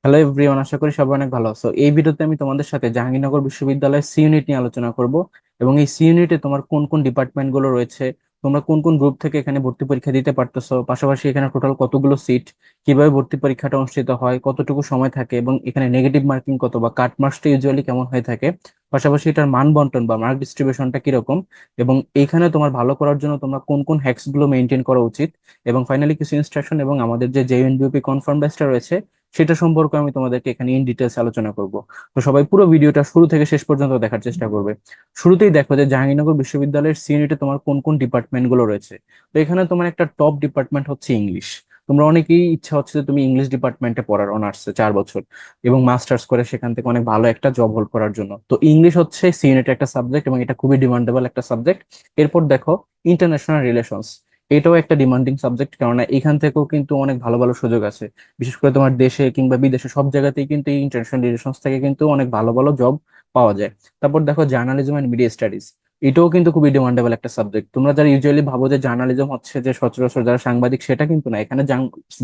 Hello everyone, আশা করি সবাই অনেক ভালো আছো। এই ভিডিওতে আমি তোমাদের সাথে জাহাঙ্গীরনগর বিশ্ববিদ্যালয়ের সি ইউনিট নিয়ে আলোচনা করব এবং এই সি ইউনিটে তোমার কোন কোন ডিপার্টমেন্ট গুলো রয়েছে, তোমরা কোন কোন গ্রুপ থেকে এখানে ভর্তি পরীক্ষা দিতে পারতেছো, পাশাপাশি এখানে টোটাল কতগুলো সিট, কিভাবে ভর্তি পরীক্ষাটা অনুষ্ঠিত হয়, কতটুকু সময় থাকে এবং এখানে নেগেটিভ মার্কিং কত বা কাট মার্কসটা ইউজুয়ালি কেমন হয়ে থাকে, পাশাপাশি এটার মান বন্টন বা মার্ক ডিস্ট্রিবিউশনটা কিরকম, এবং এইখানে তোমার ভালো করার জন্য তোমরা কোন কোন হ্যাক্স গুলো মেনটেন করা উচিত, এবং ফাইনালি কিছু ইনস্ট্রাকশন এবং আমাদের যে জেএনবিউপি কনফার্ম ব্যাচটা রয়েছে সেটা সম্পর্কে আমি তোমাদেরকে এখানে ইন ডিটেলস আলোচনা করব। তো সবাই পুরো ভিডিওটা শুরু থেকে শেষ পর্যন্ত দেখার চেষ্টা করবে। শুরুতেই দেখো যে জাহাঙ্গীরনগর বিশ্ববিদ্যালয়ের সি ইউনিটে তোমার কোন কোন ডিপার্টমেন্ট গুলো রয়েছে। তো এখানে তোমার একটা টপ ডিপার্টমেন্ট হচ্ছে ইংলিশ। তোমরা অনেকেই ইচ্ছা হচ্ছে যে তুমি ইংলিশ ডিপার্টমেন্টে পড়ার, অনার্সে 4 বছর এবং মাস্টার্স করে সেখান থেকে অনেক ভালো একটা জব হোল্ড করার জন্য। তো ইংলিশ হচ্ছে সি ইউনিটের একটা সাবজেক্ট এবং এটা খুবই ডিমান্ডেবল একটা সাবজেক্ট। এরপর দেখো ইন্টারন্যাশনাল রিলেশনস। এটাও একটা ডিমান্ডিং সাবজেক্ট, কেননা এখান থেকেও কিন্তু অনেক ভালো ভালো সুযোগ আছে। বিশেষ করে তোমার দেশে কিংবা বিদেশে সব জায়গাতেই কিন্তু এই ইন্টারন্যাশনাল রিলেশনস থেকে কিন্তু অনেক ভালো ভালো জব পাওয়া যায়। তারপর দেখো জার্নালিজম এন্ড মিডিয়া স্টাডিজ। এটাও কিন্তু খুবই ডিমান্ডেবল একটা সাবজেক্ট। তোমরা যারা ইউজুয়ালি ভাবো যে জার্নালিজম হচ্ছে যে সচরাচর যারা সাংবাদিক, সেটা কিন্তু না। এখানে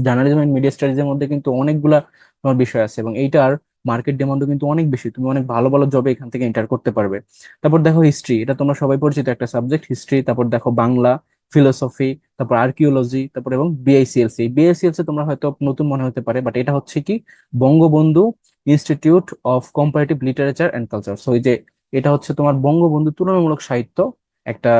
জার্নালিজম এন্ড মিডিয়া স্টাডিজ এর মধ্যে কিন্তু অনেকগুলা তোমার বিষয় আছে এবং এইটার মার্কেট ডিমান্ডও কিন্তু অনেক বেশি। তুমি অনেক ভালো ভালো জবে এখান থেকে এন্টার করতে পারবে। তারপর দেখো হিস্ট্রি, এটা তোমরা সবাই পরিচিত একটা সাবজেক্ট হিস্ট্রি। তারপর দেখো বাংলা, ফিলোসফি, তারপর আর্কিওলজি, তারপর এবং বিআইসিএলসি। বিআইসিএলসি তোমরা হয়তো নতুন মনে হতে পারে, বাট এটা হচ্ছে কি Bangabandhu institute of comparative literature and culture. So এই যে এটা হচ্ছে তোমার বঙ্গবন্ধু তুলনামূলক সাহিত্য একটা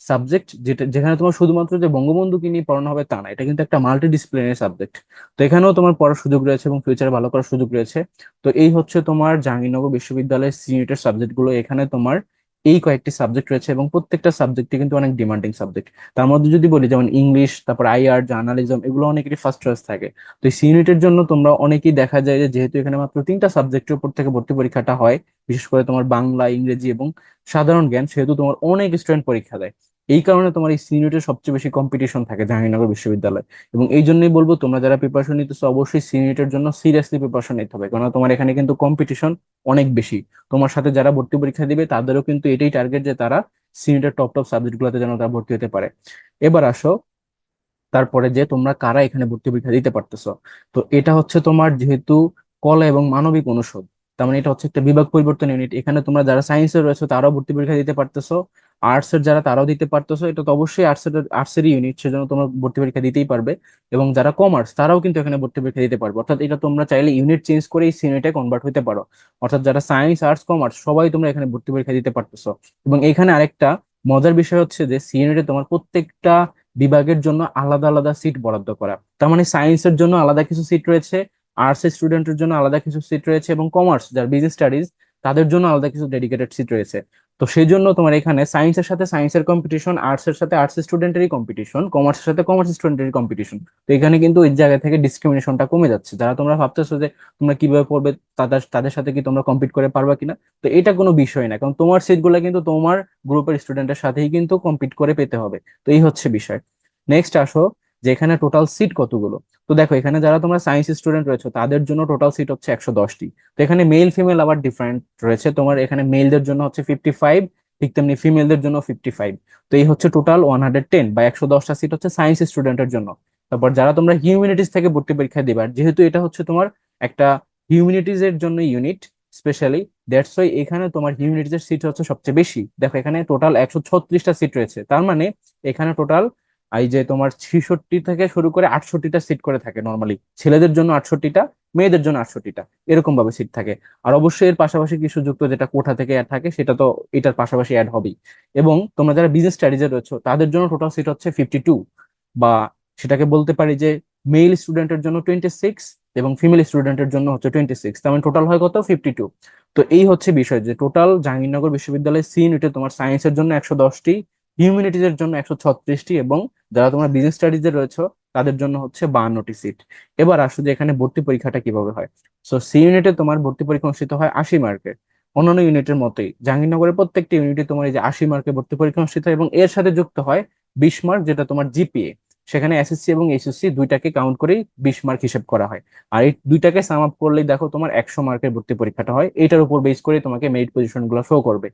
সাবজেক্ট, যেটা যেখানে তোমার শুধুমাত্র যে বঙ্গবন্ধুকে নিয়ে পড়ানো হবে তা না, এটা কিন্তু একটা মাল্টি ডিসিপ্লিনারি সাবজেক্ট। তো এখানেও তোমার পড়ার সুযোগ রয়েছে এবং ফিউচারে ভালো করার সুযোগ রয়েছে। তো এই হচ্ছে তোমার জাহাঙ্গীরনগর বিশ্ববিদ্যালয়ের সিনিয়র সাবজেক্ট গুলো। এখানে তোমার এই কয়েকটি সাবজেক্ট রয়েছে এবং প্রত্যেকটা সাবজেক্টই কিন্তু অনেক ডিমান্ডিং সাবজেক্ট। তার মধ্যে যদি বলি যেমন ইংলিশ, তারপর আইআর, জার্নালিজম, এগুলো অনেকেরই ফার্স্ট চয়েস থাকে। তো এই সি ইউনিটের জন্য তোমরা অনেকেই দেখা যায় যে যেহেতু এখানে মাত্র 3টা সাবজেক্টের উপর থেকে ভর্তি পরীক্ষাটা হয়, বিশেষ করে তোমার বাংলা, ইংরেজি এবং সাধারণ জ্ঞান, সেহেতু তোমার অনেক স্টুডেন্ট পরীক্ষা দেয়। এই কারণে তোমার এই সি ইউনিটের সবচেয়ে বেশি কম্পিটিশন থাকে জাহাঙ্গীরনগর বিশ্ববিদ্যালয়। এবং এই জন্যই বলবো তোমরা যারা প্রিপারেশন নিতেছো অবশ্যই সি ইউনিটের জন্য সিরিয়াসলি প্রিপারেশন নিতে হবে, কারণ তোমার এখানে কিন্তু কম্পিটিশন অনেক বেশি। তোমার সাথে যারা ভর্তি পরীক্ষা দিবে তাদেরও কিন্তু এটাই টার্গেট যে তারা সিনিয়র টপ টপ সাবজেক্ট গুলোতে যেন তারা ভর্তি হতে পারে। এবার আসো তারপরে যে তোমরা কারা এখানে ভর্তি পরীক্ষা দিতে পারতেছো। তো এটা হচ্ছে তোমার যেহেতু কলা এবং মানবিক অনুষদ, তার মানে এটা হচ্ছে একটা বিভাগ পরিবর্তন ইউনিট। এখানে তোমরা যারা সায়েন্সের রয়েছে তারাও ভর্তি পরীক্ষা দিতে পারতেছো, আর্টস এর যারা তারাও দিতে পারতেছো। এটা তো অবশ্যই আর্টসেরই ইউনিট, সেজন্য তোমরা ভর্তি পরীক্ষা দিতেই পারবে। এবং যারা কমার্স তারাও কিন্তু এখানে ভর্তি পরীক্ষা দিতে পারবে, অর্থাৎ এটা তোমরা চাইলে ইউনিট চেঞ্জ করে এই ইউনিটে কনভার্ট হতে পারো। অর্থাৎ যারা সায়েন্স, আর্টস, কমার্স সবাই তোমরা এখানে ভর্তি পরীক্ষা দিতে পারতেছো। এবং এখানে আরেকটা মজার বিষয় হচ্ছে যে সি ইউনিটে তোমার প্রত্যেকটা বিভাগের জন্য আলাদা আলাদা সিট বরাদ্দ করা। তার মানে সায়েন্সের জন্য আলাদা কিছু সিট রয়েছে, আর্টস এর স্টুডেন্টের জন্য আলাদা কিছু সিট রয়েছে, এবং কমার্স যারা বিজনেস স্টাডিজ তাদের জন্য আলাদা কিছু ডেডিকেটেড সিট রয়েছে। তো সেই জন্য তোমার এখানে সায়েন্সের সাথে সায়েন্সের কম্পিটিশন, আর্টস এর সাথে আর্টস স্টুডেন্টেরই কম্পিটিশন, কমার্সের সাথে কমার্স স্টুডেন্টেরই কম্পিটিশন। তো এখানে কিন্তু ওই জায়গা থেকে ডিসক্রিমিনেশনটা কমে যাচ্ছে। যারা তোমরা ভাবতেছো যে তোমরা কিভাবে পড়বে, তাদের তাদের সাথে কি তোমরা কম্পিট করে পারবা কিনা, তো এটা কোনো বিষয় না, কারণ তোমার সিটগুলো কিন্তু তোমার গ্রুপের স্টুডেন্টের সাথেই কিন্তু কম্পিট করে পেতে হবে। তো এই হচ্ছে বিষয়। নেক্সট আসো যে এখানে টোটাল সিট কতগুলো। তো দেখো এখানে যারা তোমরা সায়েন্স স্টুডেন্ট রয়েছে তাদের জন্য টোটাল সিট হচ্ছে 110টি। তো এখানে মেল ফিমেল আবার ডিফারেন্ট রয়েছে। তোমার এখানে মেলদের জন্য হচ্ছে 55, ঠিক তেমনি ফিমেলদের জন্য 55। তো এই হচ্ছে টোটাল 110 বা 110টা সিট হচ্ছে সায়েন্স স্টুডেন্টের জন্য। তারপর যারা তোমরা হিউম্যানিটিজ থেকে ভর্তি পরীক্ষা দিবা, যেহেতু এটা হচ্ছে তোমার একটা হিউম্যানিটিজ এর জন্য ইউনিট স্পেশালি, দ্যাটস ওয়াই এখানে তোমার হিউম্যানিটিজ এর সিট হচ্ছে সবচেয়ে বেশি। দেখো এখানে টোটাল 136টা সিট রয়েছে। তার মানে এখানে টোটাল এই যে তোমার 66 থেকে শুরু করে 68টা সিট করে থাকে নর্মালি। ছেলেদের জন্য 68টা, মেয়েদের জন্য 68টা, এরকম ভাবে সিট থাকে। আর অবশ্যই এর পাশাপাশি কিছু যুক্ত যেটা কোঠা থেকে অ্যাড থাকে সেটা তো এটার পাশাপাশি অ্যাড হবেই। এবং তোমরা যারা বিজনেস স্টাডিজে রয়েছে তাদের জন্য টোটাল সিট হচ্ছে 52, বা সেটাকে বলতে পারি যে মেল স্টুডেন্টের জন্য 26 এবং ফিমেল স্টুডেন্টের জন্য হচ্ছে 26। তার মানে টোটাল হয় কত, 52। তো এই হচ্ছে বিষয় যে টোটাল জাহাঙ্গীরনগর বিশ্ববিদ্যালয়ের সি ইউনিটে তোমার সায়েন্সের জন্য 110টি, হিউম্যানিটিজ এর জন্য 136টি, এবং যারা তোমরা বিজনেস স্টাডিজে রয়েছে তাদের জন্য হচ্ছে 52টি সিট। এবার আসো যে এখানে ভর্তি পরীক্ষাটা কিভাবে হয়। সো সি ইউনিটে তোমার ভর্তি পরীক্ষা অনুষ্ঠিত হয় 80 মার্কের। অন্যান্য ইউনিটের মতোই জাহাঙ্গীরনগরের প্রত্যেকটি ইউনিটে তোমার এই যে 80 মার্কের ভর্তি পরীক্ষা অনুষ্ঠিত হয় এবং এর সাথে যুক্ত হয় 20 মার্ক, যেটা তোমার জিপিএ। সেখানে এসএসসি এবং এইচএসসি দুইটাকে কাউন্ট করেই 20 মার্ক হিসেব করা হয়। আর এই দুইটাকে সাম আপ করলেই দেখো তোমার 100 মার্কের ভর্তি পরীক্ষাটা হয়। এটার উপর বেস করে তোমাকে মেরিট পজিশন গুলো শো করবে।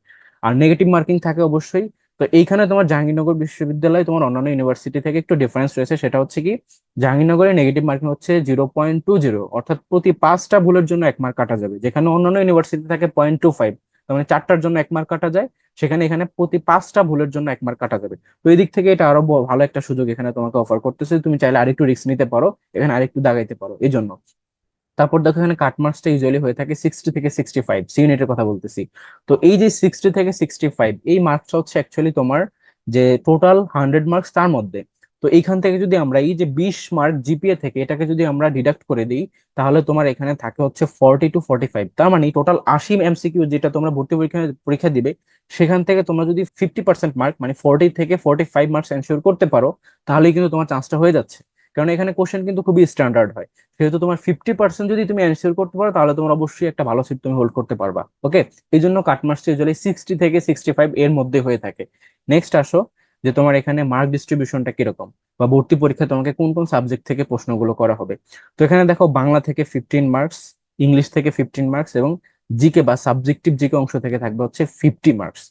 আর নেগেটিভ মার্কিং থাকে অবশ্যই। তো এইখানে তোমার জাহাঙ্গীরনগর বিশ্ববিদ্যালয় তোমার অন্যান্য ইউনিভার্সিটি থেকে একটু ডিফারেন্স রয়েছে, সেটা হচ্ছে কি জাহাঙ্গীরনগরের নেগেটিভ মার্কিং হচ্ছে 0.20, অর্থাৎ প্রতি 5টা ভুলের জন্য 1 মার্ক কাটা যাবে, যেখানে অন্যান্য ইউনিভার্সিটি থাকে 0.25, তার মানে 4টার জন্য 1 মার্ক কাটা যায়, সেখানে এখানে প্রতি 5টা ভুলের জন্য 1 মার্ক কাটা যাবে। তো এই দিক থেকে এটা আরো ভালো একটা সুযোগ এখানে তোমাকে অফার করতেছে, তুমি চাইলে আরেকটু রিস্ক নিতে পারো, এখানে আরেকটু দাগাইতে পারো এই জন্য। তারপর দেখো এখানে কাট মার্কসটা ইউজুয়ালি হয়ে থাকে 60 থেকে 65, সি ইউনিটের কথা বলতেছি। তো এই যে 60 থেকে 65 এই মার্কসটা হচ্ছে অ্যাকচুয়ালি তোমার যে টোটাল 100 মার্কস তার মধ্যে। তো এইখান থেকে যদি আমরা এই যে 20 মার্ক জিপিএ থেকে এটাকে যদি আমরা ডিডাক্ট করে দিই, তাহলে তোমার এখানে থাকে হচ্ছে 40 to 45, তার মানে টোটাল 80 এমসিকিউ যেটা তোমরা ভর্তি পরীক্ষা পরীক্ষা দিবে, সেখান থেকে তোমরা যদি 50% মার্ক মানে 40 থেকে 45 মার্কস এনশিওর করতে পারো, তাহলেই কিন্তু তোমার চান্সটা হয়ে যাচ্ছে। কারণ এখানে কোশ্চেন কিন্তু খুবই স্ট্যান্ডার্ড হয়। যেহেতু তোমার 50% যদি তুমি এনশিওর করতে পারো, তাহলে তোমার অবশ্যই একটা ভালো সিট তুমি হোল্ড করতে পারবা। ওকে, এই জন্য কাটমার্কস ইউজুয়ালি 60 থেকে 65 এর মধ্যে হয়ে থাকে। নেক্সট আসো যে তোমার এখানে মার্ক ডিস্ট্রিবিউশনটা কিরকম, বা ভর্তি পরীক্ষা তোমাকে কোন কোন সাবজেক্ট থেকে প্রশ্নগুলো করা হবে। তো এখানে দেখো বাংলা থেকে 15 মার্কস, ইংলিশ থেকে 15 মার্কস, এবং জিকে বা সাবজেক্টিভ জিকে অংশ থেকে থাকবে হচ্ছে 50 মার্কস।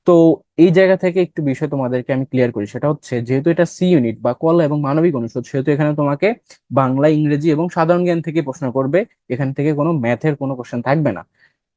তো এই জায়গা থেকে একটু বিষয় তোমাদেরকে আমি ক্লিয়ার করি, সেটা হচ্ছে যেহেতু এটা সি ইউনিট বা কলা এবং মানবিক অনুষদ, সেহেতু এখানে তোমাকে বাংলা, ইংরেজি এবং সাধারণ জ্ঞান থেকে প্রশ্ন করবে, এখান থেকে কোনো ম্যাথের কোনো কোশ্চেন থাকবে না।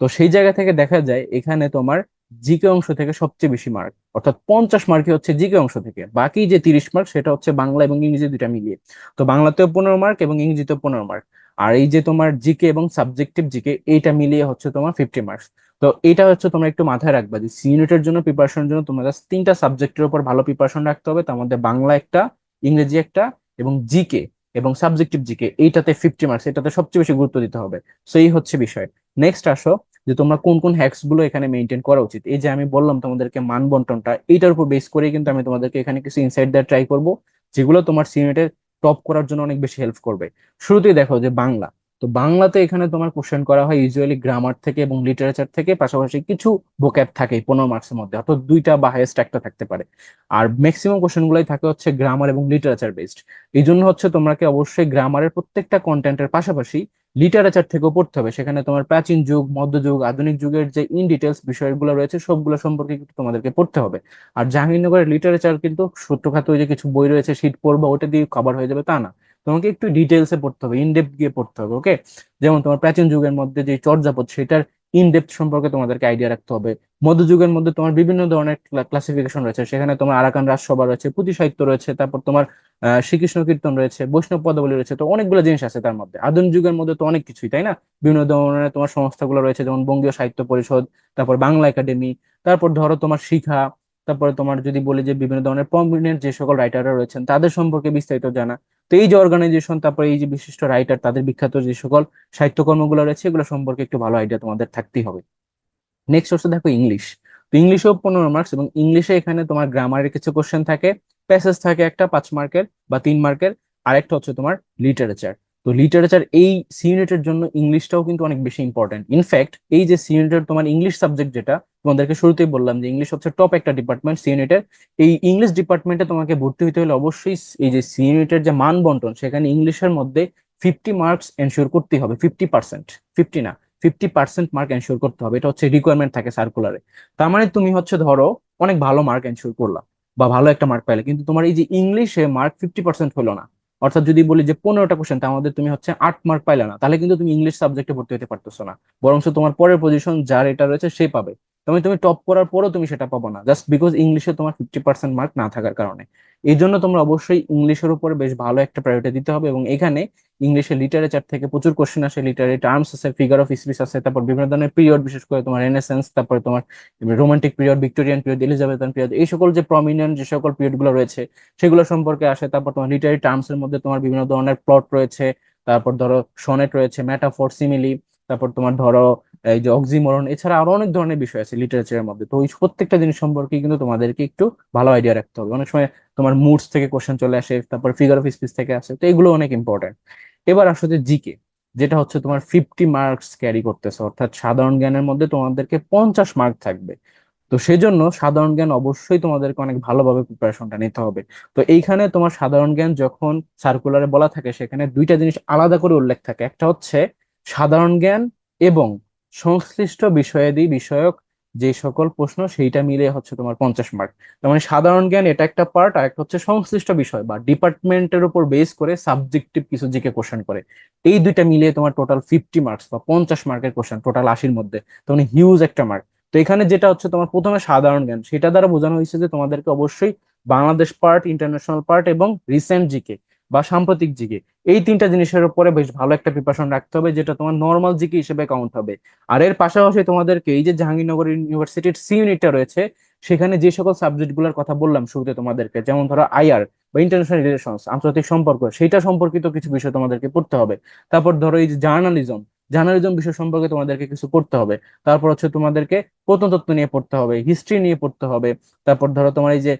তো সেই জায়গা থেকে দেখা যায় এখানে তোমার জিকে অংশ থেকে সবচেয়ে বেশি মার্ক, অর্থাৎ 50 মার্কই হচ্ছে জিকে অংশ থেকে, বাকি যে 30 মার্ক সেটা হচ্ছে বাংলা এবং ইংরেজি দুইটা মিলিয়ে। তো বাংলাতেও 15 মার্ক এবং ইংরেজিতেও 15 মার্ক, আর এই যে তোমার জিকে এবং সাবজেক্টিভ জিকে এইটা মিলিয়ে হচ্ছে তোমার 50 মার্কস। তো এটা হচ্ছে তোমরা একটু মাথায় রাখবা যে সি ইউনিটের জন্য প্রিপারেশনের জন্য তোমার জাস্ট 3টা সাবজেক্টের উপর ভালো প্রিপারেশন রাখতে হবে, তার মধ্যে বাংলা একটা, ইংরেজি একটা, এবং জিকে এবং সাবজেক্টিভ জিকে এইটাতে 50 মার্কস, এটাতে সবচেয়ে বেশি গুরুত্ব দিতে হবে। সো এই হচ্ছে বিষয়। নেক্সট আসো যে তোমরা কোন কোন হ্যাক্স গুলো এখানে মেনটেন করা উচিত। এই যে আমি বললাম তোমাদেরকে মান বন্টনটা, এইটার উপর বেস করে কিন্তু আমি তোমাদেরকে এখানে কিছু ইনসাইট দেওয়ার ট্রাই করব, যেগুলো তোমার সিউনিটের টপ করার জন্য অনেক বেশি হেল্প করবে। শুরুতেই দেখো যে বাংলা। তো বাংলাতে এখানে তোমার কোশ্চেন করা হয় ইউজুয়ালি গ্রামার থেকে এবং লিটারেচার থেকে, পাশাপাশি কিছু ভোক্যাব থাকে 15 মার্কসের মধ্যে, অর্থাৎ দুইটা বা হাইয়েস্ট একটা থাকতে পারে। আর ম্যাক্সিমাম কোশ্চেন গুলাই থাকে হচ্ছে গ্রামার এবং লিটারেচার বেসড। এই জন্য হচ্ছে তোমাকে অবশ্যই গ্রামারের প্রত্যেকটা কন্টেন্টের পাশাপাশি লিটারেচার থেকেও পড়তে হবে, সেখানে তোমার প্রাচীন যুগ, মধ্যযুগ, আধুনিক যুগের যে ইন ডিটেলস বিষয়গুলো রয়েছে সবগুলো সম্পর্কে কিন্তু তোমাদেরকে পড়তে হবে। আর জাহাঙ্গীরনগরের লিটারেচার কিন্তু সূত্রখাত ওই যে কিছু বই রয়েছে শীট পড়বা ওটা দিয়ে কভার হয়ে যাবে তা না, তোমাকে একটু ডিটেলসে পড়তে হবে, ইনডেপথ গিয়ে পড়তে হবে। ওকে, যেমন তোমার প্রাচীন যুগের মধ্যে যে চর্যাপদ সেটার ইনডেপথ সম্পর্কে তোমাদেরকে আইডিয়া রাখতে হবে। মধ্যযুগের মধ্যে তোমার বিভিন্ন ধরনের ক্লাসিফিকেশন রয়েছে, সেখানে তোমার আরাকান রাজসভা রয়েছে, পুঁথি সাহিত্য রয়েছে, তারপর তোমার শ্রীকৃষ্ণ কীর্তন রয়েছে, বৈষ্ণব পদাবলী রয়েছে, তো অনেকগুলো জিনিস আছে তার মধ্যে। আধুনিক যুগের মধ্যে তো অনেক কিছুই, তাই না? বিভিন্ন ধরনের তোমার সংস্থাগুলো রয়েছে, যেমন বঙ্গীয় সাহিত্য পরিষদ, তারপর বাংলা একাডেমি, তারপর ধরো তোমার শিখা, তারপরে তোমার যদি বলি যে বিভিন্ন ধরনের প্রমিনেন্ট যে সকল রাইটাররা রয়েছেন তাদের সম্পর্কে বিস্তারিত জানা। তো এই যে অর্গানাইজেশন, তারপরে এই যে বিশিষ্ট রাইটার, তাদের বিখ্যাত যে সকল সাহিত্যকর্মগুলো রয়েছে এগুলো সম্পর্কে একটু ভালো আইডিয়া তোমাদের থাকতেই হবে। নেক্সট হচ্ছে দেখো ইংলিশ। তো ইংলিশেও 15 মার্কস, এবং ইংলিশে এখানে তোমার গ্রামারের কিছু কোশ্চেন থাকে, প্যাসেজ থাকে একটা 5 মার্কের বা 3 মার্কের, আর একটা হচ্ছে তোমার লিটারেচার। তো লিটারেচার এই সি ইউনিটের জন্য ইংলিশটাও কিন্তু অনেক বেশি ইম্পর্টেন্ট। ইনফ্যাক্ট এই যে সি ইউনিটের তোমার ইংলিশ সাবজেক্ট, যেটা তোমাদেরকে শুরুতেই বললাম যে ইংলিশ হচ্ছে টপ একটা ডিপার্টমেন্ট সি ইউনিটের, এই ইংলিশ ডিপার্টমেন্টে তোমাকে ভর্তি হতে হলে অবশ্যই এই যে সি ইউনিটের যে মান বন্টন, সেখানে ইংলিশের মধ্যে 50 মার্কস এনশিওর করতে হবে, 50%, 50 না, 50% মার্ক এনশিওর করতে হবে, এটা হচ্ছে রিকোয়ারমেন্ট থাকে সার্কুলারে। তার মানে তুমি হচ্ছে ধরো অনেক ভালো মার্ক এনশিওর করলা বা ভালো একটা মার্ক পাইলে, কিন্তু তোমার এই যে ইংলিশে মার্ক 50% হলো না, অর্থাৎ যদি বলি যে 15টা কোশ্চেন তার মধ্যে তুমি হচ্ছে 8 মার্ক পাইলে না, তাহলে কিন্তু তুমি ইংলিশ সাবজেক্টে ভর্তি হতে পারতেছো না, বরং তোমার পরের পজিশন যার এটা রয়েছে সে পাবে। তুমি টপ করার পরও তুমি সেটা পাবো না, জাস্ট বিকজ ইংলিশে তোমার 50% মার্ক না থাকার কারণে। এই জন্য তোমরা অবশ্যই ইংলিশের উপরে বেশ ভালো একটা প্রায়োরিটি দিতে হবে, এবং এখানে ইংলিশে লিটারেচার থেকে প্রচুর কোশ্চেন আসে, লিটারি টার্মস আছে, ফিগার অফ স্পিচ আছে, তারপর বিভিন্ন ধরনের পিরিয়ড, বিশেষ করে তোমার রেনেসান্স, তারপরে তোমার romantic period, Victorian period, Elizabethan period, এই সকল যে প্রমিনেন্ট যে সকল পিরিয়ড গুলো রয়েছে সেগুলো সম্পর্কে আসে। তারপর তোমার লিটারি টার্মস এর মধ্যে তোমার বিভিন্ন ধরনের প্লট রয়েছে, তারপর ধরো সনেট রয়েছে, মেটাফোর, সিমিলি, তারপর তোমার ধরো এই যে অক্সিমোরন, এছাড়া আরো অনেক ধরনের বিষয় আছে লিটারেচারের মধ্যে। তো ওই প্রত্যেকটা জিনিস সম্পর্কে কিন্তু তোমাদেরকে একটু ভালো আইডিয়া রাখতে হবে। অনেক সময় তোমার মুডস থেকে কোশ্চেন চলে আসে, তারপর ফিগার অফ স্পিচ থেকে আসে, তো এগুলো অনেক ইম্পর্টেন্ট। এবার আসলে জিকে, যেটা হচ্ছে তোমার 50 মার্কস ক্যারি করতেছে, অর্থাৎ সাধারণ জ্ঞানের মধ্যে তোমাদেরকে 50 মার্ক থাকবে। তো সেজন্য সাধারণ জ্ঞান অবশ্যই তোমাদেরকে অনেক ভালোভাবে প্রিপারেশনটা নিতে হবে। তো এইখানে তোমার সাধারণ জ্ঞান যখন সার্কুলারে বলা থাকে, সেখানে দুইটা জিনিস আলাদা করে উল্লেখ থাকে, একটা হচ্ছে সাধারণ জ্ঞান এবং সংশ্লিষ্ট বিষয়াদি বিষয়ক যে সকল প্রশ্ন সেইটা মিলে হচ্ছে তোমার 50 মার্ক। তার মানে সাধারণ জ্ঞান এটা একটা পার্ট, আর একটা হচ্ছে সংশ্লিষ্ট বিষয় বা ডিপার্টমেন্টের উপর বেস করে সাবজেক্টিভ কিছু জিকে কোশ্চেন করে। এই দুইটা মিলিয়ে তোমার টোটাল 50 মার্কস বা 50 মার্কের কোশ্চেন টোটাল 80-র মধ্যে। তো মানে হিউজ একটা মার্ক। তো এখানে যেটা হচ্ছে তোমার প্রথমে সাধারণ জ্ঞান, সেটা দ্বারা বোঝানো হয়েছে যে তোমাদেরকে অবশ্যই বাংলাদেশ পার্ট, ইন্টারন্যাশনাল পার্ট এবং রিসেন্ট জিকে বা সাম্প্রতিক জিকে, এই তিনটা জিনিসের উপরে বেশ ভালো একটা প্রিপারেশন রাখতে হবে, যেটা তোমার নর্মাল জিকে হিসেবে কাউন্ট হবে। আর এর পাশাপাশি তোমাদেরকে এই যে জাহাঙ্গীরনগর ইউনিভার্সিটির সি ইউনিটটা রয়েছে, সেখানে যে সকল সাবজেক্ট গুলোর কথা বললাম শুরুতে তোমাদেরকে, যেমন ধরো আইআর বা ইন্টারন্যাশনাল রিলেশনস, আন্তর্জাতিক সম্পর্ক, সেইটা সম্পর্কিত কিছু বিষয় তোমাদেরকে পড়তে হবে। তারপর ধরো এই যে জার্নালিজম, জার্নালিজম বিষয় সম্পর্কে তোমাদেরকে কিছু পড়তে হবে। তারপর হচ্ছে তোমাদেরকে প্রত্নতত্ত্ব নিয়ে পড়তে হবে, হিস্ট্রি নিয়ে পড়তে হবে। তারপর ধরো তোমার এই যে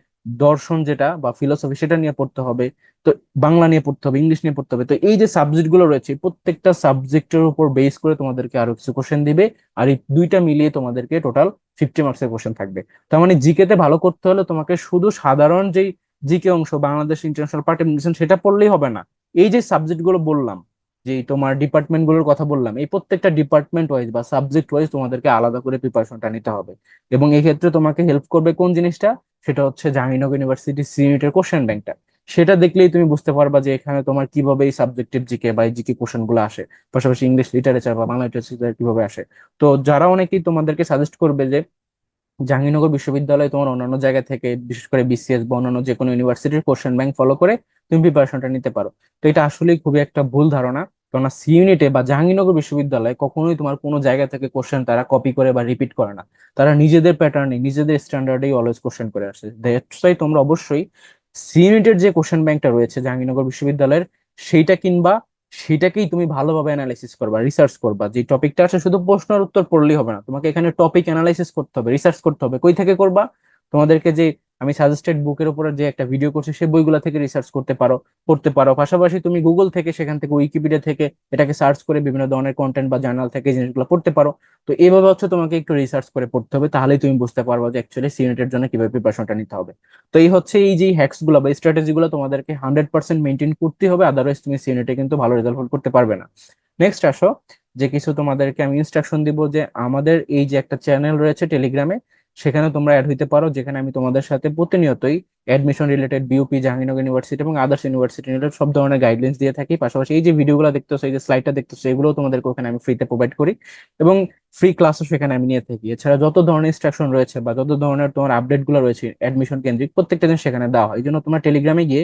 দর্শন যেটা বা ফিলোসফি, সেটা নিয়ে পড়তে হবে। তো বাংলা নিয়ে পড়তে হবে, ইংলিশ নিয়ে পড়তে হবে। তো এই যে সাবজেক্ট গুলো রয়েছে, প্রত্যেকটা সাবজেক্টের উপর বেস করে তোমাদেরকে আরো কিছু কোশ্চেন দিবে। আর এই দুইটা মিলিয়ে তোমাদেরকে টোটাল 50 মার্কসের কোশ্চেন থাকবে। তার মানে জিকে তে ভালো করতে হলে তোমাকে শুধু সাধারণ যেই জিকে অংশ, বাংলাদেশ, ইন্টারন্যাশনাল পার্ট এবং রিলেশন, সেটা পড়লেই হবে না। এই যে সাবজেক্ট গুলো বললাম, যে তোমার ডিপার্টমেন্ট গুলোর কথা বললাম, এই প্রত্যেকটা ডিপার্টমেন্ট ওয়াইজ বা সাবজেক্ট ওয়াইজ তোমাদেরকে আলাদা করে প্রিপারেশনটা নিতে হবে। এবং এই ক্ষেত্রে তোমাকে হেল্প করবে কোন জিনিসটা, সেটা হচ্ছে জাহাঙ্গীরনগর ইউনিভার্সিটি সি ইউনিটের কোশ্চেন ব্যাংকটা। সেটা দেখলেই তুমি বুঝতে পারবা যে এখানে তোমার কিভাবে এই সাবজেক্টিভ জিকে বা এই জিকে কোশ্চেন গুলো আসে, পাশাপাশি ইংলিশ লিটারেচার বা বাংলা লিটারেচার কিভাবে আসে। তো যারা অনেকেই তোমাদেরকে সাজেস্ট করবে যে জাহাঙ্গীরনগর বিশ্ববিদ্যালয় তোমার অন্যান্য জায়গা থেকে, বিশেষ করে বিসিএস বা অন্যান্য যে কোনো ইউনিভার্সিটির কোশ্চেন ব্যাংক ফলো করে তুমি প্রিপারেশনটা নিতে পারো, তো এটা আসলেই খুবই একটা ভুল ধারণা। কেননা সি ইউনিটে বা জাহাঙ্গীরনগর বিশ্ববিদ্যালয়ে কখনোই তোমার কোনো জায়গা থেকে কোশ্চেন তারা কপি করে বা রিপিট করে না। তারা নিজেদের প্যাটার্নে, নিজেদের স্ট্যান্ডার্ডেই অলওয়েজ কোশ্চেন করে আসে। দ্যাটস ওয়াই তোমরা অবশ্যই সি ইউনিটের যে কোশ্চেন ব্যাংকটা রয়েছে জাহাঙ্গীরনগর বিশ্ববিদ্যালয়ের, সেইটা কিনবা। সেটাকেই তুমি ভালোভাবে অ্যানালাইসিস করবা, রিসার্চ করবা। যে টপিকটা আছে শুধু প্রশ্নের উত্তর পড়লেই হবে না, তোমাকে এখানে টপিক অ্যানালাইসিস করতে হবে, রিসার্চ করতে হবে। কই থেকে করবা? তোমাদেরকে যে আমি সাজেস্টেড বুকের উপরে যে একটা ভিডিও করছি, সেই বইগুলা থেকে রিসার্চ করতে পারো, পড়তে পারো। পাশাপাশি তুমি গুগল থেকে, সেখান থেকে উইকিপিডিয়া থেকে এটাকে সার্চ করে বিভিন্ন ধরনের কন্টেন্ট বা জার্নাল থেকে এই জিনিসগুলো পড়তে পারো। তো এইভাবে হচ্ছে তোমাকে একটু রিসার্চ করে পড়তে হবে, তাহলেই তুমি বুঝতে পারবে যে অ্যাকচুয়ালি সি ইউনিটের জন্য কিভাবে প্রিপারেশনটা নিতে হবে। তো এই হচ্ছে এই যে হ্যাকস গুলো বা স্ট্র্যাটেজি গুলো তোমাদেরকে 100% মেনটেন করতে হবে, আদারওয়াইজ তুমি সি ইউনিটে কিন্তু ভালো রেজাল্ট করতে পারবে না। নেক্সট আসো, যে কিছু তোমাদেরকে আমি ইনস্ট্রাকশন দিব, যে আমাদের এই যে একটা চ্যানেল রয়েছে টেলিগ্রামে, সেখানে তোমরা অ্যাড হইতে পারো, যেখানে আমি তোমাদের সাথে প্রতিনিয়তই admission related, BUP, Jahangirnagar university এবং আদার্স ইউনিভার্সিটি রিলেটেড সব ধরনের গাইডলাইন্স দিয়ে থাকি। পাশাপাশি এই যে ভিডিওগুলো দেখতেছো, এই যে স্লাইডটা দেখতেছো, এগুলো তোমাদেরকে ওখানে আমি ফ্রিতে প্রোভাইড করি। এবং ফ্রি ক্লাসও সেখানে আমি নিয়ে থাকি। এছাড়া যত ধরনের ইনস্ট্রাকশন রয়েছে বা যত ধরনের তোমার আপডেট গুলো রয়েছে অ্যাডমিশন কেন্দ্রিক, প্রত্যেকটা জিনিস সেখানে দেওয়া হয়। এই জন্য তোমার টেলিগ্রামে গিয়ে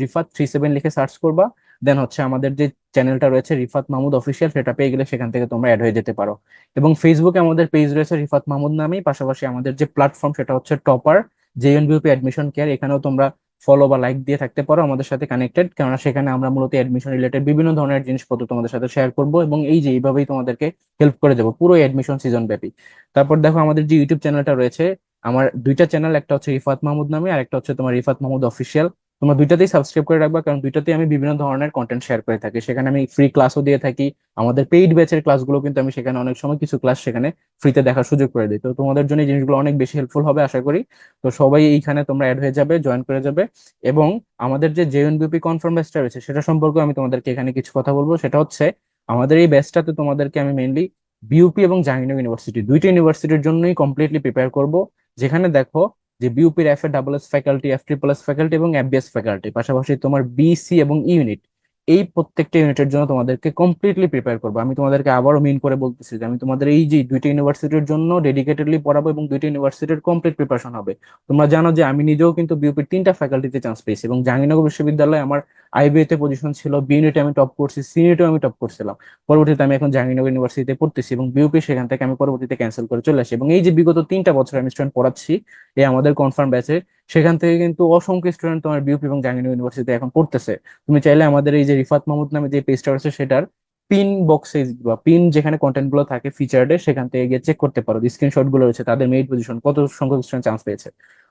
@রিফাত37 লিখে সার্চ করবা। দেন হচ্ছে আমাদের যে চ্যানেলটা রয়েছে রিফাত মাহমুদ অফিসিয়াল, সেটা পেয়ে গেলে সেখান থেকে তোমরা অ্যাড হয়ে যেতে পারো। এবং ফেসবুকে আমাদের পেজ রয়েছে রিফাত মাহমুদ নামেই। পাশাপাশি আমাদের যে প্ল্যাটফর্ম, সেটা হচ্ছে টপার জেএনবিউপি অ্যাডমিশন কেয়ার, এখানেও তোমরা ফলো বা লাইক দিয়ে থাকতে পারো আমাদের সাথে কানেক্টেড। কেননা সেখানে আমরা মূলত অ্যাডমিশন রিলেটেড বিভিন্ন ধরনের জিনিসপত্র তোমাদের সাথে শেয়ার করবো, এবং এই যে এইভাবেই তোমাদেরকে হেল্প করে যাবো পুরো অ্যাডমিশন সিজন ব্যাপী। তারপর দেখো আমাদের যে ইউটিউব চ্যানেলটা রয়েছে, আমার দুইটা চ্যানেল, একটা হচ্ছে রিফাত মাহমুদ নামে আর একটা হচ্ছে তোমার রিফাত মাহমুদ অফিসিয়াল। তোমরা দুইটাতেই সাবস্ক্রাইব করে রাখবা, কারণ দুইটাতেই আমি বিভিন্ন ধরনের কন্টেন্ট শেয়ার করে থাকি। সেখানে আমি ফ্রি ক্লাসও দিয়ে থাকি। আমাদের পেইড ব্যাচের ক্লাসগুলো কিন্তু আমি সেখানে অনেক সময় কিছু ক্লাস সেখানে ফ্রিতে দেখার সুযোগ করে দিই। তো তোমাদের জন্য এই জিনিসগুলো অনেক বেশি হেল্পফুল হবে আশা করি। তো সবাই এইখানে তোমরা অ্যাড হয়ে যাবে, জয়েন করে যাবে। এবং আমাদের যে জেএনবিপি কনফার্ম ব্যাচটা রয়েছে, সেটা সম্পর্কে আমি তোমাদেরকে এখানে কিছু কথা বলবো। সেটা হচ্ছে আমাদের এই ব্যাচটাতে তোমাদেরকে আমি মেইনলি বিউপি এবং জাহাঙ্গীরনগর ইউনিভার্সিটি, দুইটা ইউনিভার্সিটির জন্যই কমপ্লিটলি প্রিপেয়ার করব। যেখানে দেখো যে বিউপির FA++ ফ্যাকাল্টি, FAAA ফ্যাকাল্টি এবং FBS ফ্যাকাল্টি, পাশাপাশি তোমার বিসি এবং ইউনিট, এই প্রত্যেকটা ইউনিটের জন্য তোমাদেরকে কমপ্লিটলি প্রিপেয়ার করবো। আমি তোমাদেরকে আবারও মিন করে বলতেছি যে আমি তোমাদের এই যে দুইটা ইউনিভার্সিটির জন্য ডেডিকেটেডলি পড়াবো এবং দুইটা ইউনিভার্সিটির কমপ্লিট প্রিপারেশন হবে। তোমরা জানো যে আমি নিজেও কিন্তু বিউপির 3টা ফ্যাকাল্টিতে চান্স পেয়েছি, এবং জাহাঙ্গীরনগর বিশ্ববিদ্যালয়ে আমার আইবিএ তে পজিশন ছিল, বি ইউনিটে আমি টপ করছি, সি ইউনিটেও আমি টপ করছিলাম। পরবর্তীতে আমি এখন জাহাঙ্গীরনগর ইউনিভার্সিটিতে পড়তেছি, এবং বিউপি সেখান থেকে আমি পরবর্তীতে ক্যান্সেল করে চলে আসি। এবং এই যে বিগত 3টা বছর আমি স্টুডেন্ট পড়াচ্ছি এই আমাদের কনফার্ম ব্যাচে, সেখান থেকে কিন্তু অসংখ্য স্টুডেন্ট তোমার বিউপি এবং জাহাঙ্গীরনগর ইউনিভার্সিটিতে এখন পড়তেছে। তুমি চাইলে আমাদের এই যে রিফাত মাহমুদ নামে যে পেজটা আছে, সেটার পিন বক্সে বা পিন যেখানে কন্টেন্ট গুলো থাকে ফিচার্ডে, সেখান থেকে গিয়ে চেক করতে পারো স্ক্রিনশট গুলো রয়েছে, তাদের মেরিট পজিশন, কত সংখ্যক স্টুডেন্ট চান্স পেয়েছে।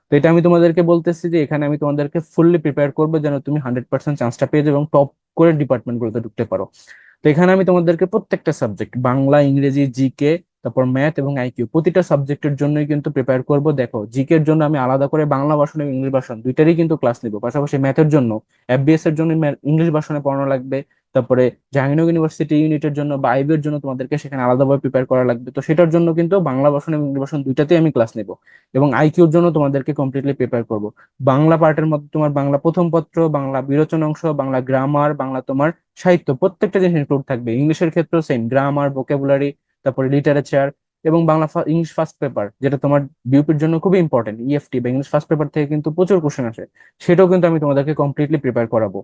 তো এটা আমি তোমাদেরকে বলতেছি যে এখানে আমি তোমাদেরকে ফুললি প্রিপেয়ার করবো, যেন তুমি 100% চান্সটা পেয়ে যাবে এবং টপ করে ডিপার্টমেন্ট গুলোতে ঢুকতে পারো। তো এখানে আমি তোমাদেরকে প্রত্যেকটা সাবজেক্ট, বাংলা, ইংরেজি, জিকে, তারপর ম্যাথ এবং আইকিউ, প্রতিটা সাবজেক্টের জন্যই কিন্তু প্রিপেয়ার করব। দেখো জিকে এর জন্য আমি আলাদা করে বাংলা ভার্সন এবং ইংলিশ ভার্সন দুইটারই কিন্তু ক্লাস নিব। পাশাপাশি ম্যাথের জন্য, FBS এর জন্য ইংলিশ ভার্সনে পড়ানো লাগবে, তারপরে জাহাঙ্গীরনগর ইউনিভার্সিটি ইউনিটের জন্য বা আইবির জন্য তোমাদেরকে সেখানে আলাদাভাবে প্রিপেয়ার করা লাগবে। তো সেটার জন্য কিন্তু বাংলা ভার্সন এবং ইংরেজি ভার্সন দুইটাতেই আমি ক্লাস নেব। এবং আইকিউর জন্য তোমাদেরকে কমপ্লিটলি প্রিপেয়ার করব। বাংলা পার্টের মধ্যে তোমার বাংলা প্রথম পত্র, বাংলা বিরোচন অংশ, বাংলা গ্রামার, বাংলা তোমার সাহিত্য, প্রত্যেকটা জিনিস ইনক্লুড থাকবে। ইংলিশের ক্ষেত্রেও সেম, গ্রামার, ভোকাবুলারি, তারপরে লিটারেচার, এবং বাংলা ইংলিশ ফার্স্ট পেপার, যেটা তোমার বিউপির জন্য খুবই ইম্পর্টেন্ট, ইএফটি বা ইংলিশ ফার্স্ট পেপার থেকে কিন্তু প্রচুর কোশ্চেন আসে, সেটাও কিন্তু আমি তোমাদেরকে কমপ্লিটলি প্রিপেয়ার করাবো।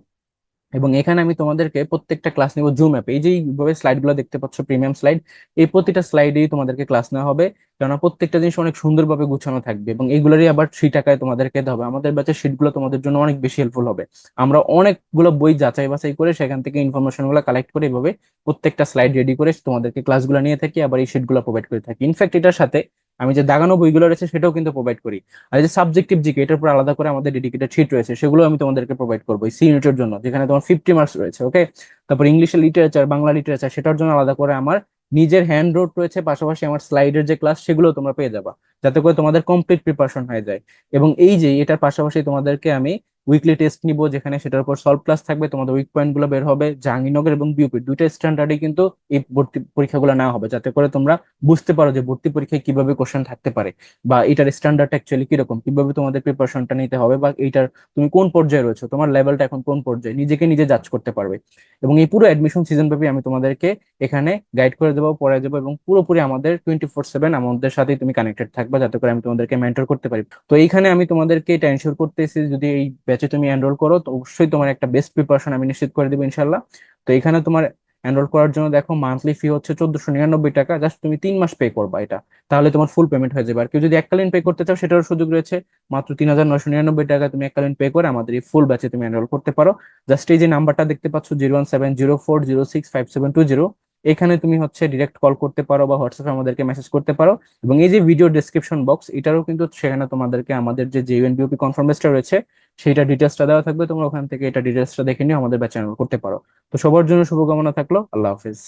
এবং এখানে আমি তোমাদেরকে প্রত্যেকটা ক্লাস নিব জুম অ্যাপে। এই যে এইভাবে স্লাইড গুলো দেখতে পাচ্ছ, প্রিমিয়াম স্লাইড, এই প্রতিটা স্লাইডেই তোমাদেরকে ক্লাস নেওয়া হবে। কেননা প্রত্যেকটা জিনিস অনেক সুন্দরভাবে গুছানো থাকবে, এবং এইগুলোরই আবার 3 টাকায় তোমাদেরকে দেওয়া হবে। আমাদের ব্যাচের শিট গুলো তোমাদের জন্য অনেক বেশি হেল্পফুল হবে। আমরা অনেকগুলো বই যাচাই বাছাই করে সেখান থেকে ইনফরমেশন গুলো কালেক্ট করে এইভাবে প্রত্যেকটা স্লাইড রেডি করে তোমাদেরকে ক্লাসগুলো নিয়ে থাকি, আবার এই শিট গুলো প্রোভাইড করে থাকি। ইনফ্যাক্ট এটার সাথে আমি যে দাগানো বইগুলো রয়েছে সেটাও কিন্তু প্রোভাইড করি। আর এই যে সাবজেক্টিভ জিকে, এটার উপর আলাদা করে আমাদের ডেডিকেটেড শিট রয়েছে, সেগুলো আমি তোমাদেরকে প্রোভাইড করবো এই সি ইউনিটের জন্য, যেখানে তোমার 50 মার্কস রয়েছে। ওকে। তারপর ইংলিশের লিটারেচার, বাংলা লিটারেচার, সেটার জন্য আলাদা করে আমার নিজের হ্যান্ড নোট রয়েছে, পাশাপাশি আমার স্লাইডের যে ক্লাস সেগুলো তোমরা পেয়ে যাবা, যাতে করে তোমাদের কমপ্লিট প্রিপারেশন হয়ে যায়। এবং এই যে এটার পাশাপাশি তোমাদেরকে আমি উইকলি টেস্ট নিব, যেখানে সেটার উপর সলভ ক্লাস থাকবে, তোমাদের উইক পয়েন্ট গুলো বের হবে। জাহাঙ্গীরনগর এবং বিউপি দুইটা স্ট্যান্ডার্ডে কিন্তু এই ভর্তি পরীক্ষাগুলো নেওয়া হবে, যাতে করে তোমরা বুঝতে পারো যে ভর্তি পরীক্ষায় কিভাবে কোশ্চেন থাকতে পারে, বা এটার স্ট্যান্ডার্ড অ্যাকচুয়ালি কিরকম, কিভাবে তোমাদের প্রিপারেশনটা নিতে হবে, বা এইটার তুমি কোন পর্যায়ে রয়েছো, তোমার লেভেলটা এখন কোন পর্যায়ে, নিজেকে নিজে জাজ করতে পারবে। এবং এই পুরো অ্যাডমিশন সিজন ব্যাপী আমি তোমাদেরকে এখানে গাইড করে দেবো, পড়ায় দেবো, এবং পুরোপুরি আমাদের 24/7 আমাদের সাথেই তুমি কানেক্টেড থাকবা, যাতে করে আমি তোমাদেরকে মেন্টর করতে পারি। তো এইখানে আমি তোমাদেরকে এটা এনশিওর করতেছি, যদি এই ব্যাচে তুমি এনরোল করো তো অবশ্যই তোমার একটা বেস্ট প্রিপারেশন আমি নিশ্চিত করে দেবো ইনশাল্লাহ। তো এখানে তোমার এনরোল করার জন্য দেখো মান্থলি ফি হচ্ছে 1499 টাকা, জাস্ট তুমি 3 মাস পে করবা এটা, তাহলে তোমার ফুল পেমেন্ট হয়ে যাবে। আর কেউ যদি এককালীন পে করতে চাও সেটারও সুযোগ রয়েছে, মাত্র 3999 টাকা তুমি এককালীন পে করে আমাদের এই ফুল ব্যাচে তুমি এনরোল করতে পারো। জাস্ট এই যে নাম্বারটা দেখতে পাচ্ছ 01704065720, এখানে তুমি হচ্ছে ডিরেক্ট কল করতে পারো বা হোয়াটসঅ্যাপে আমাদেরকে মেসেজ করতে পারো। এবং এই যে ভিডিও ডেসক্রিপশন বক্স, এটারও কিন্তু সেখানে তোমাদেরকে আমাদের যে জেইউএনবিওপি কনফার্ম রয়েছে সেইটা ডিটেলসটা দেওয়া থাকবে, তোমরা ওখান থেকে এটা ডিটেলসটা দেখে নিয়ে আমাদের ব্যাচে এনরোল করতে পারো। তো সবার জন্য শুভকামনা থাকলো। আল্লাহ হাফিজ।